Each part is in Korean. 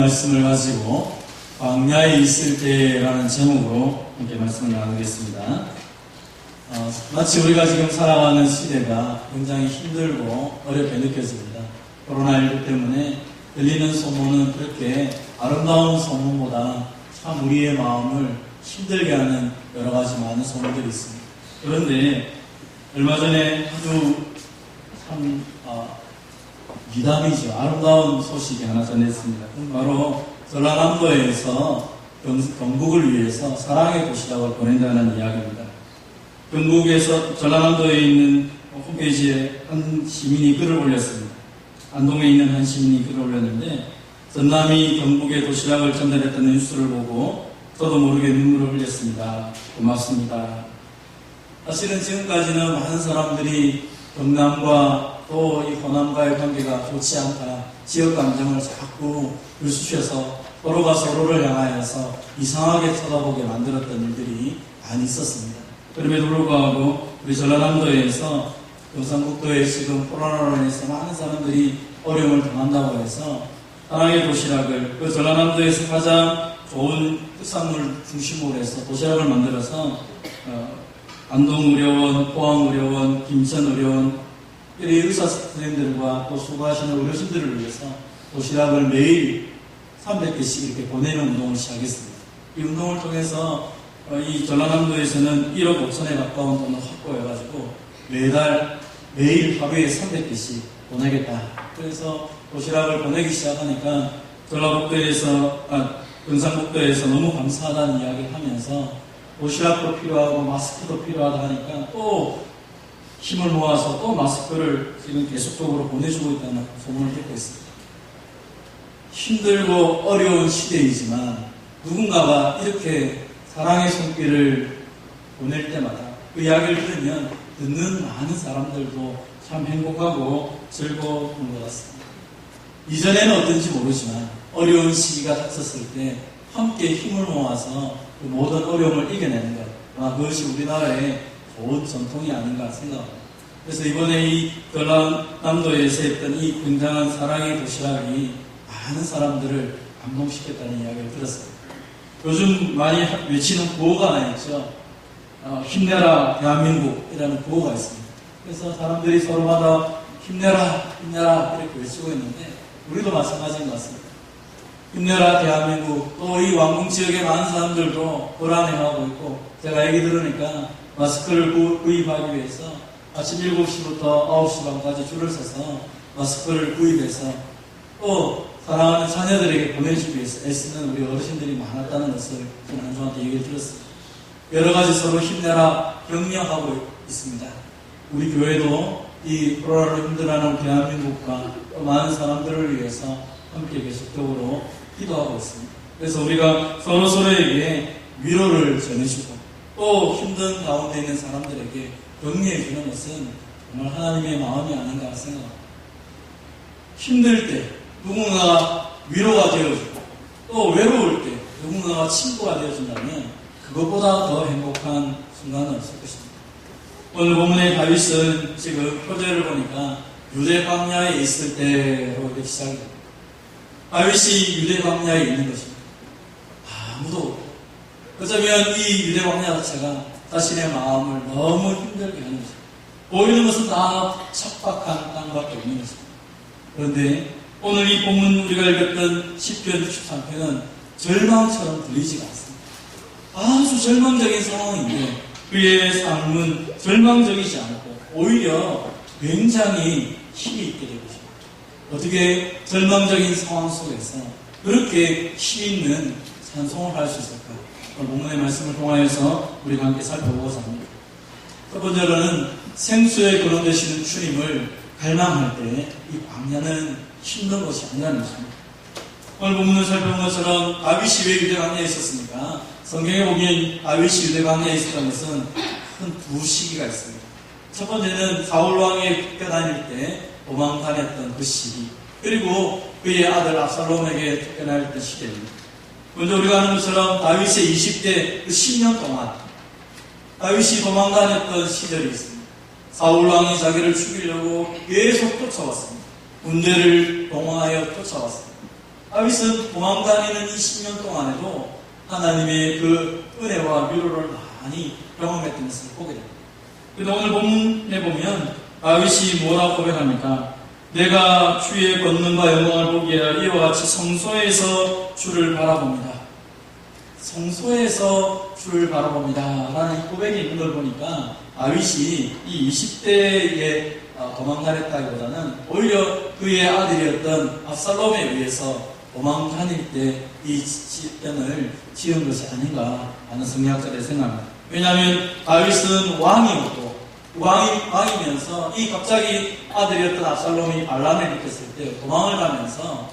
말씀을 가지고 광야에 있을 때라는 제목으로 함께 말씀을 나누겠습니다. 마치 우리가 지금 살아가는 시대가 굉장히 힘들고 어렵게 느껴집니다. 코로나19 때문에 들리는 소문은 그렇게 아름다운 소문보다 참 우리의 마음을 힘들게 하는 여러 가지 많은 소문들이 있습니다. 그런데 얼마 전에 아주 참 미담이죠. 아름다운 소식이 하나 전했습니다. 바로 전라남도에서 경북을 위해서 사랑의 도시락을 보낸다는 이야기입니다. 경북에서 전라남도에 있는 홈페이지에 한 시민이 글을 올렸습니다. 안동에 있는 한 시민이 글을 올렸는데 전남이 경북에 도시락을 전달했다는 뉴스를 보고 저도 모르게 눈물을 흘렸습니다. 고맙습니다. 사실은 지금까지는 많은 사람들이 경남과 또 이 호남과의 관계가 좋지 않다, 지역 감정을 자꾸 불쑥해서 서로가 서로를 향하여서 이상하게 쳐다보게 만들었던 일들이 많이 있었습니다. 그럼에도 불구하고 우리 전라남도에서 경상북도에 지금 코로나로 인해서 많은 사람들이 어려움을 당한다고 해서 사랑의 도시락을 그 전라남도에서 가장 좋은 특산물 중심으로 해서 도시락을 만들어서 안동의료원, 포항의료원, 김천의료원 이 의사 선생님들과 또 수고하시는 어르신들을 위해서 도시락을 매일 300개씩 이렇게 보내는 운동을 시작했습니다. 이 운동을 통해서 이 전라남도에서는 1억 5천에 가까운 돈을 확보해가지고 매일 하루에 300개씩 보내겠다. 그래서 도시락을 보내기 시작하니까 경상북도에서 너무 감사하다는 이야기를 하면서 도시락도 필요하고 마스크도 필요하다 하니까 또 힘을 모아서 또 마스크를 지금 계속적으로 보내주고 있다는 소문을 듣고 있습니다. 힘들고 어려운 시대이지만 누군가가 이렇게 사랑의 손길을 보낼 때마다 그 이야기를 들으면 듣는 많은 사람들도 참 행복하고 즐거운 것 같습니다. 이전에는 어떤지 모르지만 어려운 시기가 닥쳤을 때 함께 힘을 모아서 그 모든 어려움을 이겨내는 것, 그것이 우리나라의 좋은 전통이 아닌가 생각합니다. 그래서 이번에 이 전라남도에서 했던 이 굉장한 사랑의 도시락이 많은 사람들을 감동시켰다는 이야기를 들었습니다. 요즘 많이 외치는 구호가 하나 있죠. 힘내라 대한민국이라는 구호가 있습니다. 그래서 사람들이 서로마다 힘내라 힘내라 이렇게 외치고 있는데 우리도 마찬가지인 것 같습니다. 힘내라 대한민국. 또 이 왕궁 지역의 많은 사람들도 불안해하고 있고 제가 얘기 들으니까 마스크를 구입하기 위해서 아침 7시부터 9시 반까지 줄을 서서 마스크를 구입해서 또 사랑하는 자녀들에게 보내주기 위해서 애쓰는 우리 어르신들이 많았다는 것을 지난주한테 얘기를 들었습니다. 여러 가지 서로 힘내라 격려하고 있습니다. 우리 교회도 이 코로나로 힘들어하는 대한민국과 또 많은 사람들을 위해서 함께 계속적으로 기도하고 있습니다. 그래서 우리가 서로에게 위로를 전해주고 또 힘든 가운데 있는 사람들에게 격려해 주는 것은 정말 하나님의 마음이 아닌가 생각합니다. 힘들 때 누군가가 위로가 되어주고 또 외로울 때 누군가가 친구가 되어준다면 그것보다 더 행복한 순간은 없을 것입니다. 오늘 본문의 다윗은 지금 표제를 보니까 유대 광야에 있을 때로 이렇게 시작이 됩니다. 다윗이 유대 광야에 있는 것입니다. 아무도 없고 어쩌면 이 유대 광야 자체가 자신의 마음을 너무 힘들게 하는 것입니다. 보이는 것은 다 척박한 땅밖에 없는 것입니다. 그런데 오늘 이 본문 우리가 읽었던 시편 63편은 절망처럼 들리지가 않습니다. 아주 절망적인 상황인데 그의 삶은 절망적이지 않고 오히려 굉장히 힘이 있게 되고 있습니다. 어떻게 절망적인 상황 속에서 그렇게 힘 있는 찬송을 할 수 있을까? 오늘 본문의 말씀을 통하여서 우리가 함께 살펴보고자 합니다. 첫 번째로는 생수의 근원 되시는 주님을 갈망할 때 이 광야는 힘든 것이 아니라는 것입니다. 오늘 본문을 살펴본 것처럼 다윗이 왜 유대 광야에 있었습니까? 성경에 보면 다윗이 유대 광야에 있었던 것은 큰 두 시기가 있습니다. 첫 번째는 사울 왕에 쫓겨다닐 때 도망 다녔던 그 시기, 그리고 그의 아들 압살롬에게 쫓겨다녔던 시기입니다. 먼저 우리가 아는 것처럼 다윗의 20대 그 10년 동안 다윗이 도망 다녔던 시절이 있습니다. 사울 왕이 자기를 죽이려고 계속 쫓아왔습니다. 군대를 동원하여 쫓아왔습니다. 다윗은 도망다니는 이 10년 동안에도 하나님의 그 은혜와 위로를 많이 경험했던 것을 보게 됩니다. 그래서 오늘 본문에 보면 다윗이 뭐라고 고백합니까? 내가 주의 권능과 영광을 보기에 이와 같이 성소에서 주를 바라봅니다. 성소에서 주를 바라봅니다. 라는 이 고백이 있는 걸 보니까 다윗이 이 20대에 도망다녔다기보다는 오히려 그의 아들이었던 압살롬에 의해서 도망다닐 때 이 집단을 지은 것이 아닌가 하는 성리학자들의 생각입니다. 왜냐하면 다윗은 왕이면서 이 갑자기 아들이었던 압살롬이 반란을 일으켰을 때 도망을 가면서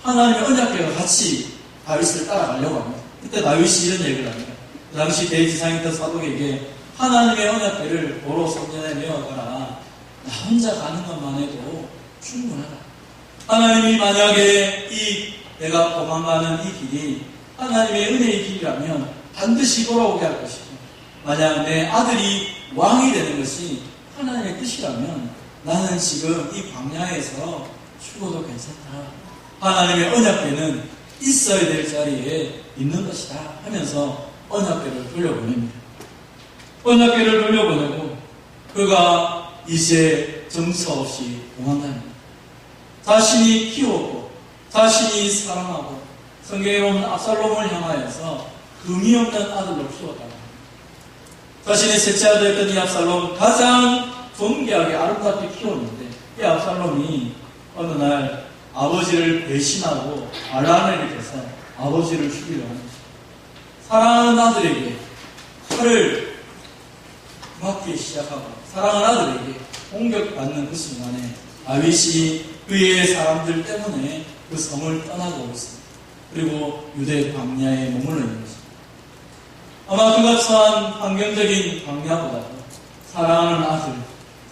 하나님의 언약궤가 같이 다윗을 따라가려고 합니다. 그때 다윗이 이런 얘기를 합니다. 그 당시 대지상이었던 사독에게 하나님의 언약궤를 도로 성전에 메어가라. 나 혼자 가는 것만 해도 충분하다. 하나님이 만약에 내가 도망가는 이 길이 하나님의 은혜의 길이라면 반드시 돌아오게 할 것이고, 만약 내 아들이 왕이 되는 것이 하나님의 뜻이라면 나는 지금 이 광야에서 죽어도 괜찮다. 하나님의 언약궤는 있어야 될 자리에 있는 것이다 하면서 언약궤를 돌려보냅니다. 언약궤를 돌려보내고 그가 이제 정처 없이 도망다닙니다. 자신이 키웠고 자신이 사랑하고 성경에 보면 압살롬을 향하여서 금이 없는 아들로 키웠다고 합니다. 자신의 셋째 아들이었던 이 압살롬 가장 존귀하게 아름답게 키웠는데 이 압살롬이 어느 날 아버지를 배신하고 반란을 일으켜서 아버지를 죽이려 하는 것입니다. 사랑하는 아들에게 칼을 맞기 시작하고 사랑하는 아들에게 공격받는 그 순간에 다윗이 그의 사람들 때문에 그 성을 떠나고 있습니다. 그리고 유대 광야에 머물러 있는 것입니다. 아마 그가 처한 환경적인 광야보다도 사랑하는 아들,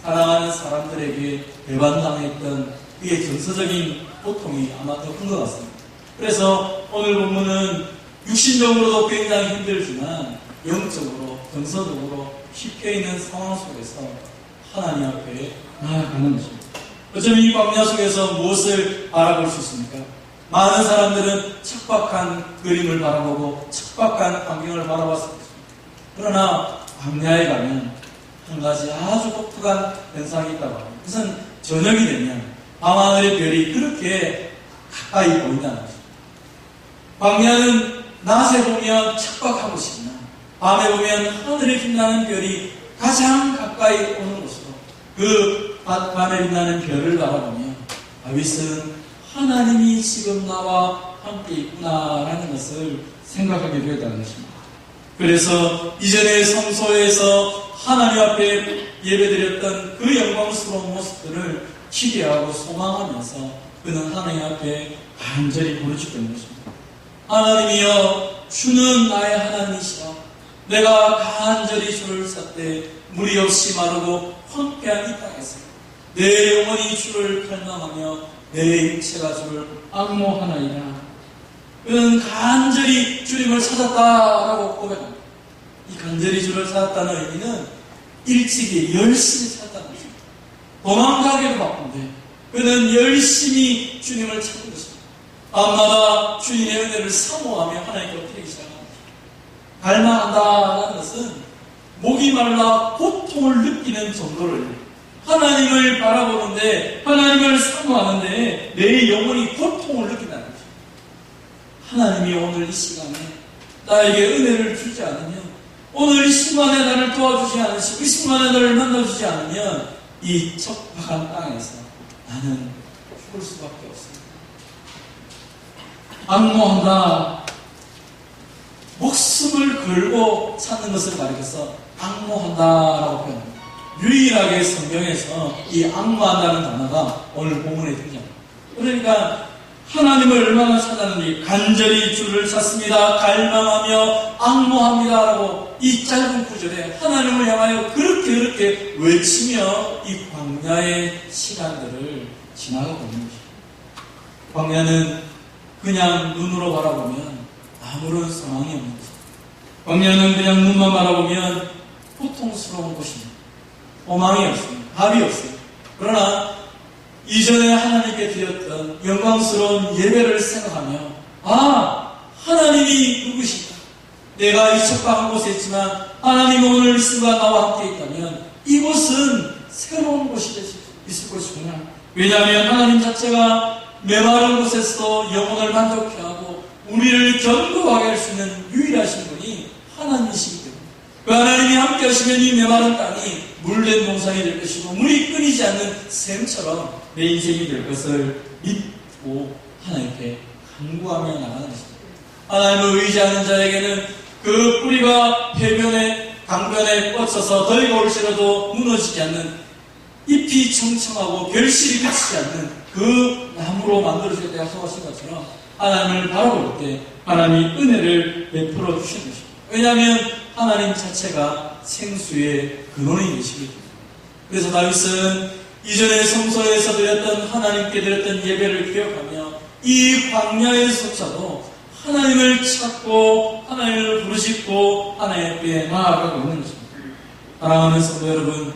사랑하는 사람들에게 배반당했던 그의 정서적인 고통이 아마 더 큰 것 같습니다. 그래서 오늘 본문은 육신적으로도 굉장히 힘들지만 영적으로, 정서적으로 쉽게 있는 상황 속에서 하나님 앞에 나아가는 것입니다. 어쩌면 이 광야 속에서 무엇을 바라볼 수 있습니까? 많은 사람들은 척박한 그림을 바라보고 척박한 환경을 바라봤습니다. 그러나 광야에 가면 한 가지 아주 독특한 현상이 있다고 합니다. 그것은 저녁이 되면 밤하늘의 별이 그렇게 가까이 보인다는 것입니다. 광야는 낮에 보면 척박한 곳이지만 밤에 보면 하늘에 빛나는 별이 가장 가까이 오는 곳으로 그 밤에 빛나는 별을 바라보며 다윗은 하나님이 지금 나와 함께 있구나라는 것을 생각하게 되었다는 것입니다. 그래서 이전에 성소에서 하나님 앞에 예배드렸던 그 영광스러운 모습들을 기대하고 소망하면서 그는 하나님 앞에 간절히 부르짖는 것입니다. 하나님이여, 주는 나의 하나님이시라. 내가 간절히 주를 찾되 무리 없이 마르고 황폐한 이 땅에서 내 영혼이 주를 갈망하며 내 육체가 주를 앙모하나이다. 그는 간절히 주님을 찾았다라고 고백합니다. 이 간절히 주를 찾았다는 의미는 일찍이 열심히 찾았다는 것입니다. 도망가기도 바쁜데 그는 열심히 주님을 찾는 것입니다. 밤마다 주님의 은혜를 사모하며 하나님께 엎드리기 시작합니다. 갈망한다라는 것은 목이 말라 고통을 느끼는 정도를 하나님을 바라보는데 하나님을 사모하는데 내 영혼이 고통을 느낀다는 것입니다. 하나님이 오늘 이 시간에 나에게 은혜를 주지 않으면, 오늘 이 순간에 나를 도와주지 않으시고 이 순간에 나를 만나주지 않으면 이 척박한 땅에서 나는 죽을 수밖에 없습니다. 앙모한다. 목숨을 걸고 찾는 것을 가리켜서 앙모한다라고 표현합니다. 유일하게 성경에서 이 앙모한다는 단어가 오늘 본문에 등장합니다. 그러니까 하나님을 얼마나 찾았는지 간절히 주를 찾습니다. 갈망하며 앙모합니다라고 이 짧은 구절에 하나님을 향하여 그렇게 외치며 이 광야의 시간들을 지나가고 있는 것입니다. 광야는 그냥 눈으로 바라보면 아무런 소망이 없는 것입니다. 광야는 그냥 눈만 바라보면 고통스러운 곳입니다. 소망이 없습니다. 답이 없어요. 그러나 이전에 하나님께 드렸던 영광스러운 예배를 생각하며 하나님이 누구신가? 내가 이 척박한 곳에 있지만 하나님이 오늘 이 순간 나와 함께 있다면 이곳은 새로운 곳이 있을 것이구나. 왜냐하면 하나님 자체가 메마른 곳에서 영혼을 만족케 하고 우리를 견고하게 할 수 있는 유일하신 분이 하나님이시기 때문에 그 하나님이 함께 하시면 이 메마른 땅이 물된 동산이 될 것이고 물이 끊이지 않는 샘처럼 내 인생이 될 것을 믿고 하나님께 간구하며 나가는 것입니다. 하나님을 의지하는 자에게는 그 뿌리가 해변에 강변에 뻗쳐서 더위가 올지라도 무너지지 않는 잎이 청청하고 결실이 그치지 않는 그 나무로 만들어질 때 약속하신 것처럼 하나님을 바라볼 때 하나님이 은혜를 베풀어 주시는 것입니다. 왜냐하면 하나님 자체가 생수의 근원이 되시기 때문에. 그래서 다윗은 이전에 성소에서 드렸던 하나님께 드렸던 예배를 기억하며 이 광야에서조차도 하나님을 찾고 하나님을 부르짖고 하나님께 나아가고 있는 것입니다. 사랑하는 성도 여러분,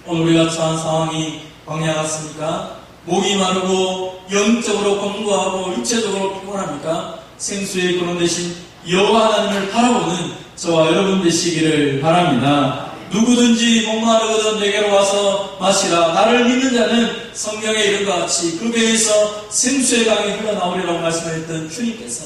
오늘 우리가 처한 상황이 광야 같습니까? 목이 마르고 영적으로 공고하고 육체적으로 피곤합니까? 생수의 근원 되신 여호와 하나님을 바라보는 저와 여러분 되시기를 바랍니다. 누구든지 목마르거든 내게로 와서 마시라. 나를 믿는 자는 성경에 이른 것 같이 그 배에서 생수의 강이 흘러나오리라고 말씀하셨던 주님께서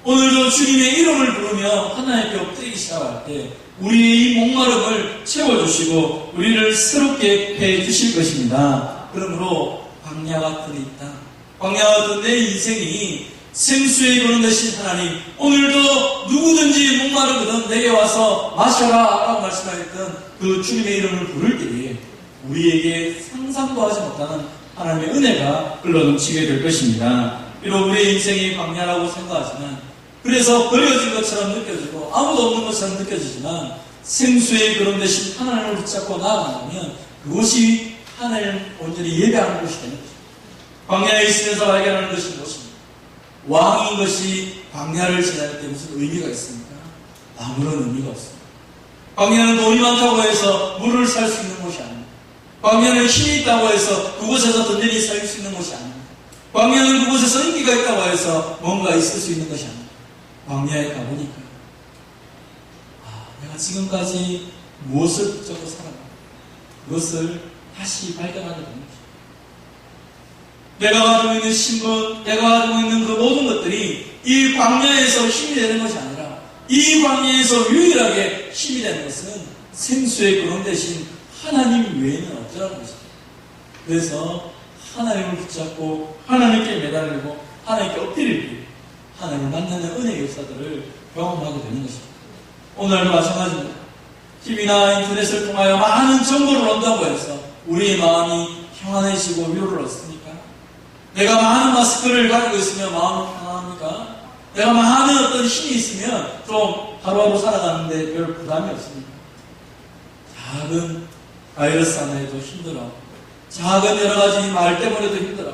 오늘도 주님의 이름을 부르며 하나님께 엎드리기 시작할 때 우리의 이 목마름을 채워주시고 우리를 새롭게 해주실 것입니다. 그러므로 광야 같은 이 땅, 광야 같은 내 인생이 생수의 근원 되신 하나님, 오늘도 누구든지 목마르거든 내게 와서 마셔라 라고 말씀하셨던 그 주님의 이름을 부를 때에 우리에게 상상도 하지 못하는 하나님의 은혜가 흘러넘치게 될 것입니다. 비록 우리의 인생이 광야라고 생각하지만, 그래서 버려진 것처럼 느껴지고 아무도 없는 것처럼 느껴지지만 생수의 근원 되신 하나님을 붙잡고 나아간다면 그것이 하나님을 온전히 예배하는 것이 되는 것입니다. 광야에 있으면서 발견하는 것이 무엇입니까? 왕인 것이 광야를 지날 때 무슨 의미가 있습니까? 아무런 의미가 없습니다. 광야는 돈이 많다고 해서 물을 살 수 있는 곳이 아닙니다. 광야는 힘이 있다고 해서 그곳에서 든든히 살 수 있는 곳이 아닙니다. 광야는 그곳에서 인기가 있다고 해서 뭔가 있을 수 있는 것이 아닙니다. 광야에 가보니까 내가 지금까지 무엇을 붙잡고 살아가 그것을 다시 발견하게 됩니다. 내가 가지고 있는 신분, 내가 가지고 있는 그 모든 것들이 이 광야에서 힘이 되는 것이 아니라 이 광야에서 유일하게 힘이 되는 것은 생수의 근원 되신 하나님 외에는 없더라는 것입니다. 그래서 하나님을 붙잡고 하나님께 매달리고 하나님께 엎드릴 때 하나님을 만나는 은혜의 역사들을 경험하게 되는 것입니다. 오늘도 마찬가지입니다. TV나 인터넷을 통하여 많은 정보를 얻는다고 해서 우리의 마음이 평안해지고 위로를 얻습니까? 내가 많은 마스크를 가지고 있으면 마음이 평안합니까? 내가 많은 어떤 힘이 있으면 좀 하루하루 살아가는데 별 부담이 없습니까? 작은 바이러스 하나에도 힘들어. 작은 여러 가지 말 때문에도 힘들어.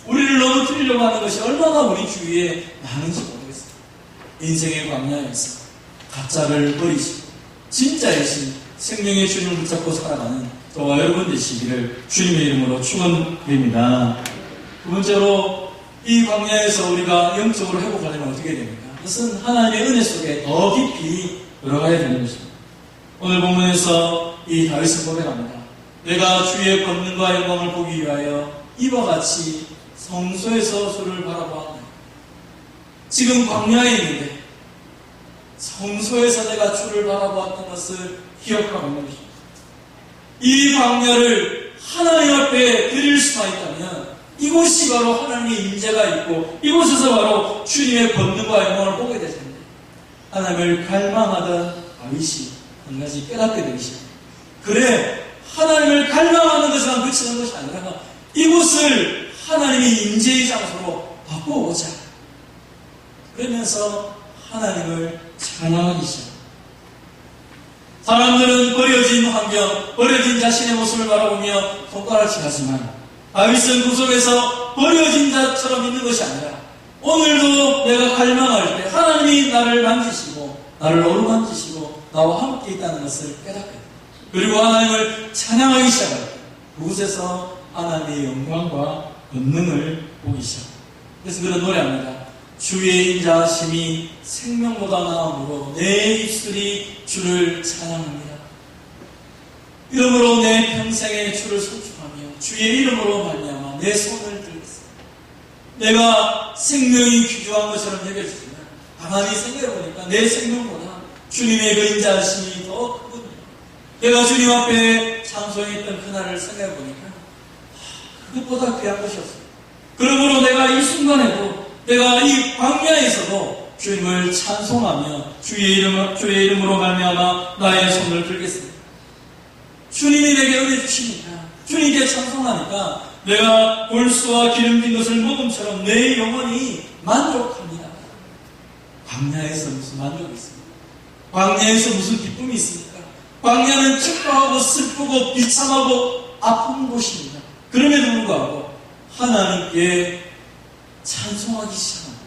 우리를 넘어뜨리려고 하는 것이 얼마나 우리 주위에 많은지 모르겠어요. 인생의 광야에서 가짜를 버리시고 진짜의 신 생명의 주님을 붙잡고 살아가는 저와 여러분 되시기를 주님의 이름으로 축원드립니다. 두 번째로 이 광야에서 우리가 영적으로 회복하려면 어떻게 됩니까? 그것은 하나님의 은혜 속에 더 깊이 들어가야 되는 것입니다. 오늘 본문에서 이 다윗은 고백합니다. 내가 주의 권능과 영광을 보기 위하여 이와 같이 성소에서 주를 바라보았네. 지금 광야에 있는데 성소에서 내가 주를 바라보았던 것을 기억하고 있는 것입니다. 이 광야를 하나님 앞에 드릴 수만 있다면 이곳이 바로 하나님의 임재가 있고 이곳에서 바로 주님의 권능과 영광을 보게 될 텐데 하나님을 갈망하던 다윗이 한 가지 깨닫게 되시죠. 그래, 하나님을 갈망하는 것에만 그치는 것이 아니라 이곳을 하나님의 임재의 장소로 바꿔보자. 그러면서 하나님을 찬양하기 시작합니다. 사람들은 버려진 환경, 버려진 자신의 모습을 바라보며 손가락질 하지만 다윗은 그 속에서 버려진 자처럼 있는 것이 아니라 오늘도 내가 갈망할 때 하나님이 나를 만지시고 나를 어루만지시고 나와 함께 있다는 것을 깨닫게 됩니다. 그리고 하나님을 찬양하기 시작할 때 그곳에서 하나님의 영광과 권능을 보기 시작합니다. 그래서 그런 노래합니다. 주의 인자하심이 생명보다 나음으로 내 입술이 주를 찬양합니다. 이름으로 내 평생의 주를 소축하며 주의 이름으로 말미암아 내 손을 들겠습니다. 내가 생명이 귀중한 것처럼 여겨지지만 가만히 생각해보니까 내 생명보다 주님의 그 인자하심이 더 크거든요. 내가 주님 앞에 찬송했던 그날을 생각해보니까 그것보다 귀한 것이 없어요. 그러므로 내가 이 순간에도 내가 이 광야에서도 주님을 찬송하며 주의 이름으로 말미암아 나의 손을 들겠습니다. 주님이 내게 은혜 주시니까 주님께 찬송하니까 내가 골수와 기름진 것을 먹음처럼 내 영혼이 만족합니다. 광야에서 무슨 만족이 있습니까? 광야에서 무슨 기쁨이 있습니까? 광야는 척박하고 슬프고 비참하고 아픈 곳입니다. 그럼에도 불구하고 하나님께 찬송하기 시작합니다.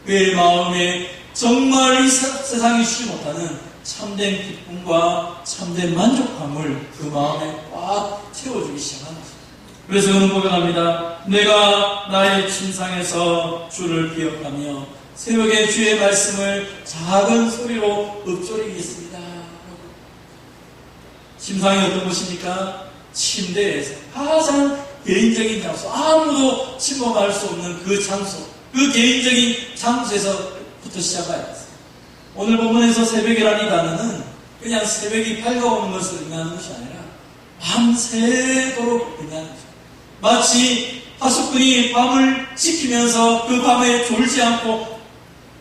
그의 마음에 정말 이 세상이 주지 못하는 참된 기쁨과 참된 만족감을 그 마음에 꽉 채워주기 시작하는 것입니다. 그래서 그는 고백합니다. 내가 나의 침상에서 주를 기억하며 새벽에 주의 말씀을 작은 소리로 읊조리겠습니다. 침상이 어떤 곳입니까? 침대에서 가장 개인적인 장소, 아무도 침범할 수 없는 그 장소, 그 개인적인 장소에서부터 시작해야겠어요. 오늘 본문에서 새벽이라는 단어는 그냥 새벽이 밝아오는 것을 의미하는 것이 아니라 밤새도록 의미하는 것입니다. 마치 파수꾼이 밤을 지키면서 그 밤에 졸지 않고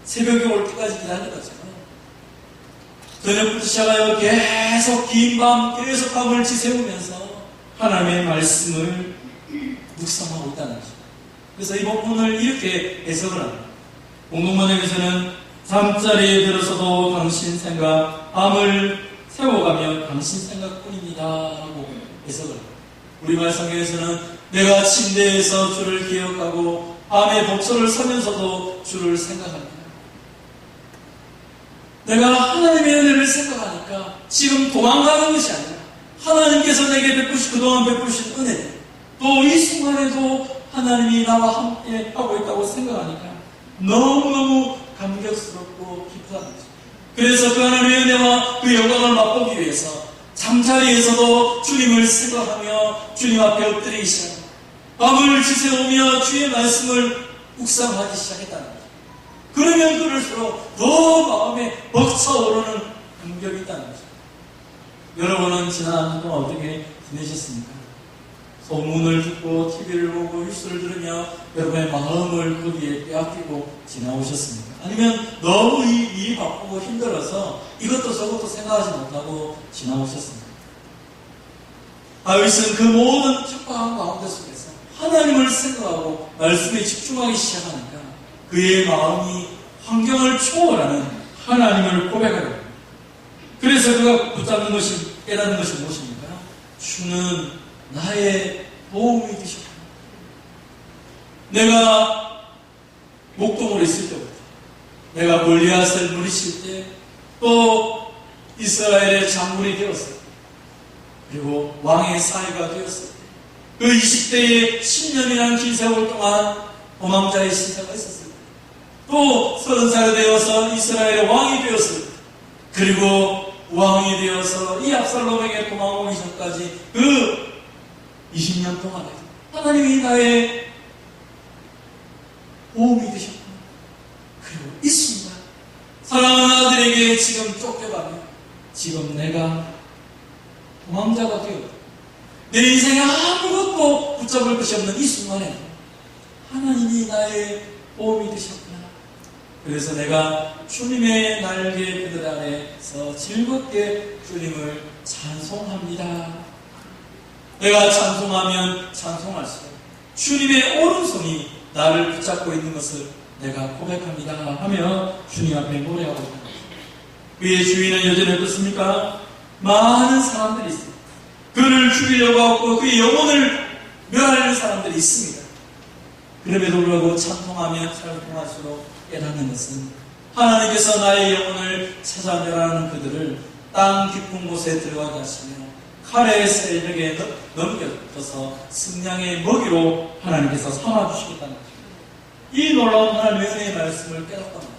새벽이 올 때까지 기다리는 것처럼 저녁부터 시작하여 계속 긴 밤, 계속 밤을 지새우면서 하나님의 말씀을 묵상하고 있다는 것입니다. 그래서 이 본문을 이렇게 해석을 합니다. 공동번역에서는 잠자리에 들어서도 당신 생각, 밤을 세워가며 당신 생각뿐입니다 라고 해석을 합니다. 우리말 성경에서는 내가 침대에서 주를 기억하고 밤에 독서를 서면서도 주를 생각합니다. 내가 하나님의 은혜를 생각하니까 지금 도망가는 것이 아니라 하나님께서 내게 그동안 베푸신 은혜, 또 이 순간에도 하나님이 나와 함께 하고 있다고 생각하니까 너무너무 감격스럽고 기쁘다는 거죠. 그래서 그 하나님의 은혜와 그 영광을 맛보기 위해서 잠자리에서도 주님을 생각하며 주님 앞에 엎드리기 시작합니다. 밤을 지새우며 주의 말씀을 묵상하기 시작했다는 거죠. 그러면 그럴수록 더 마음에 벅차오르는 감격이 있다는 거죠. 여러분은 지난 한 주 동안 어떻게 지내셨습니까? 소문을 듣고 TV를 보고 뉴스를 들으며 여러분의 마음을 거기에 빼앗기고 지나오셨습니까? 아니면 너무 일이 바쁘고 힘들어서 이것도 저것도 생각하지 못하고 지나오셨습니까? 다윗은 그 모든 척박한 가운데 속에서 하나님을 생각하고 말씀에 집중하기 시작하니까 그의 마음이 환경을 초월하는 하나님을 고백하게 됩니다. 그래서 그가 붙잡는 것이, 깨닫는 것이 무엇입니까? 주는 나의 도움이 되셨다. 내가 목동을 있을 때부터, 내가 골리앗을 물리칠 때, 또 이스라엘의 장군이 되었을 때, 그리고 왕의 사위가 되었을 때, 그 20대의 10년이라는 긴 세월 동안 도망자의 신세가 있었을 때, 또 30살이 되어서 이스라엘의 왕이 되었을 때, 그리고 왕이 되어서 이 압살롬에게 도망오기 전까지 그 20년 동안에 하나님이 나의 보험이 되셨구나. 그리고 이 순간 사랑하는 아들에게 지금 쫓겨가며 지금 내가 도망자가 되었다. 내 인생에 아무것도 붙잡을 것이 없는 이 순간에 하나님이 나의 보험이 되셨구나. 그래서 내가 주님의 날개 그들 아래서 즐겁게 주님을 찬송합니다. 내가 찬송하면 찬송할수록 주님의 오른손이 나를 붙잡고 있는 것을 내가 고백합니다 하며 주님 앞에 노래하고 있는 것입니다. 그의 주위는 여전히 어떻습니까? 많은 사람들이 있습니다. 그를 죽이려고 하고 그의 영혼을 멸하는 사람들이 있습니다. 그럼에도 불구하고 찬송하며 찬송할수록 깨닫는 것은 하나님께서 나의 영혼을 찾아 멸하는 그들을 땅 깊은 곳에 들어가게 하시며 칼의 세력에 넘겨져서 승량의 먹이로 하나님께서 삼아주시겠다는 거죠. 이 놀라운 하나님의 은혜의 말씀을 깨닫다 말이에요.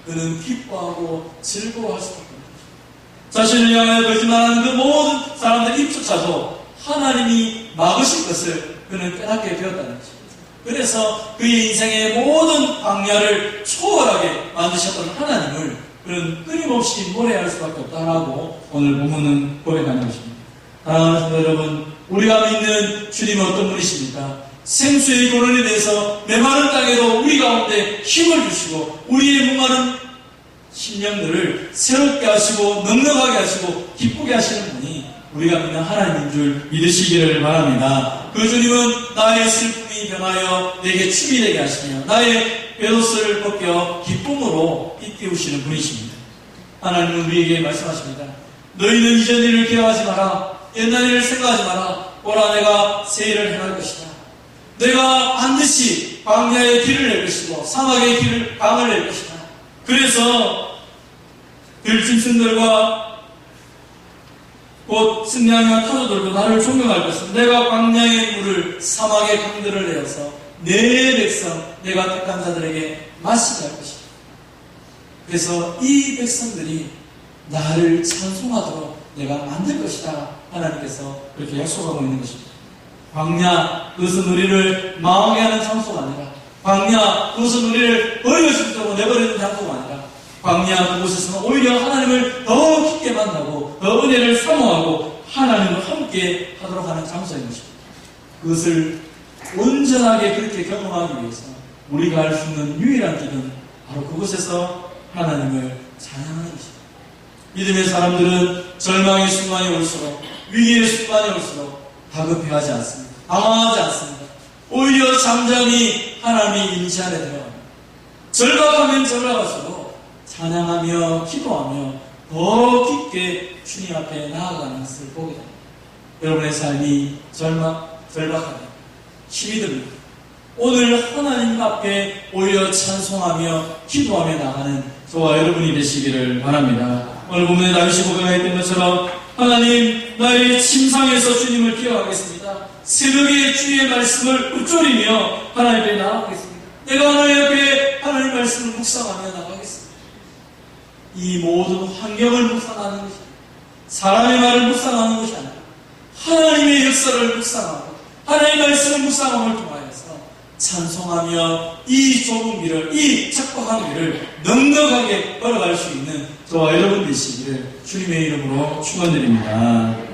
그는 기뻐하고 즐거워할 수밖에 없는 거죠. 자신을 향하여 거짓말하는 그 모든 사람들 입조차도 하나님이 막으실 것을 그는 깨닫게 되었다는 거죠. 그래서 그의 인생의 모든 광야를 초월하게 만드셨던 하나님을 그는 끊임없이 노래할 수밖에 없다라고 오늘 본문은 고백하는 것입니다. 사랑하는 성도 여러분, 우리가 믿는 주님은 어떤 분이십니까? 생수의 근원에 대해서 메마른 땅에도 우리 가운데 힘을 주시고 우리의 목마른 심령들을 새롭게 하시고 넉넉하게 하시고 기쁘게 하시는 분이 우리가 믿는 하나님인 줄 믿으시기를 바랍니다. 그 주님은 나의 슬픔이 변하여 내게 춤이 되게 하시며 나의 겉옷을 벗겨 기쁨으로 띠띠우시는 분이십니다. 하나님은 우리에게 말씀하십니다. 너희는 이전 일을 기억하지 마라. 옛날 일을 생각하지 마라. 보라, 내가 새 일을 행할 것이다. 내가 반드시 광야의 길을 낼 것이고 사막의 길을 강을 낼 것이다. 그래서 들짐승들과 곧 승냥이와 타조들도 나를 존경할 것은 내가 광야의 물을 사막의 강들을 내어서 내 백성 내가 택한 자들에게 마시게 할 것이다. 그래서 이 백성들이 나를 찬송하도록 내가 만들 것이다. 하나님께서 그렇게 약속하고 있는 것입니다. 광야, 그것은 우리를 망하게 하는 장소가 아니라, 광야, 그것은 우리를 버려지도록 내버리는 장소가 아니라, 광야, 그곳에서는 오히려 하나님을 더 깊게 만나고 더 은혜를 사모하고 하나님과 함께 하도록 하는 장소인 것입니다. 그것을 온전하게 그렇게 경험하기 위해서 우리가 할 수 있는 유일한 길은 바로 그곳에서 하나님을 찬양하는 것입니다. 믿음의 사람들은 절망의 순간이 올수록, 위기의 순간이 올수록 다급해하지 않습니다. 당황하지 않습니다. 오히려 잠잠히 하나님의 임재 안에 들어갑니다. 절박하면 절박할수록 찬양하며 기도하며 더 깊게 주님 앞에 나아가는 것을 보게 됩니다. 여러분의 삶이 절박하면 힘이 듭니다. 오늘 하나님 앞에 오히려 찬송하며 기도하며 나가는 저와 여러분이 되시기를 바랍니다. 오늘 본문에 다윗이 고백했던 것처럼 하나님, 나의 침상에서 주님을 기억하겠습니다. 새벽에 주의 말씀을 읊조리며 하나님 앞에 나아가겠습니다. 내가 하나님 앞에 하나님 말씀을 묵상하며 나가겠습니다. 이 모든 환경을 묵상하는 것이 사람의 말을 묵상하는 것이 아니라 하나님의 역사를 묵상하고 하나님의 말씀을 묵상함을 통하여서 찬송하며 이 좁은 길을, 이 척박한 길을 넉넉하게 걸어갈 수 있는 저와 여러분 되시기를 주님의 이름으로 축원드립니다.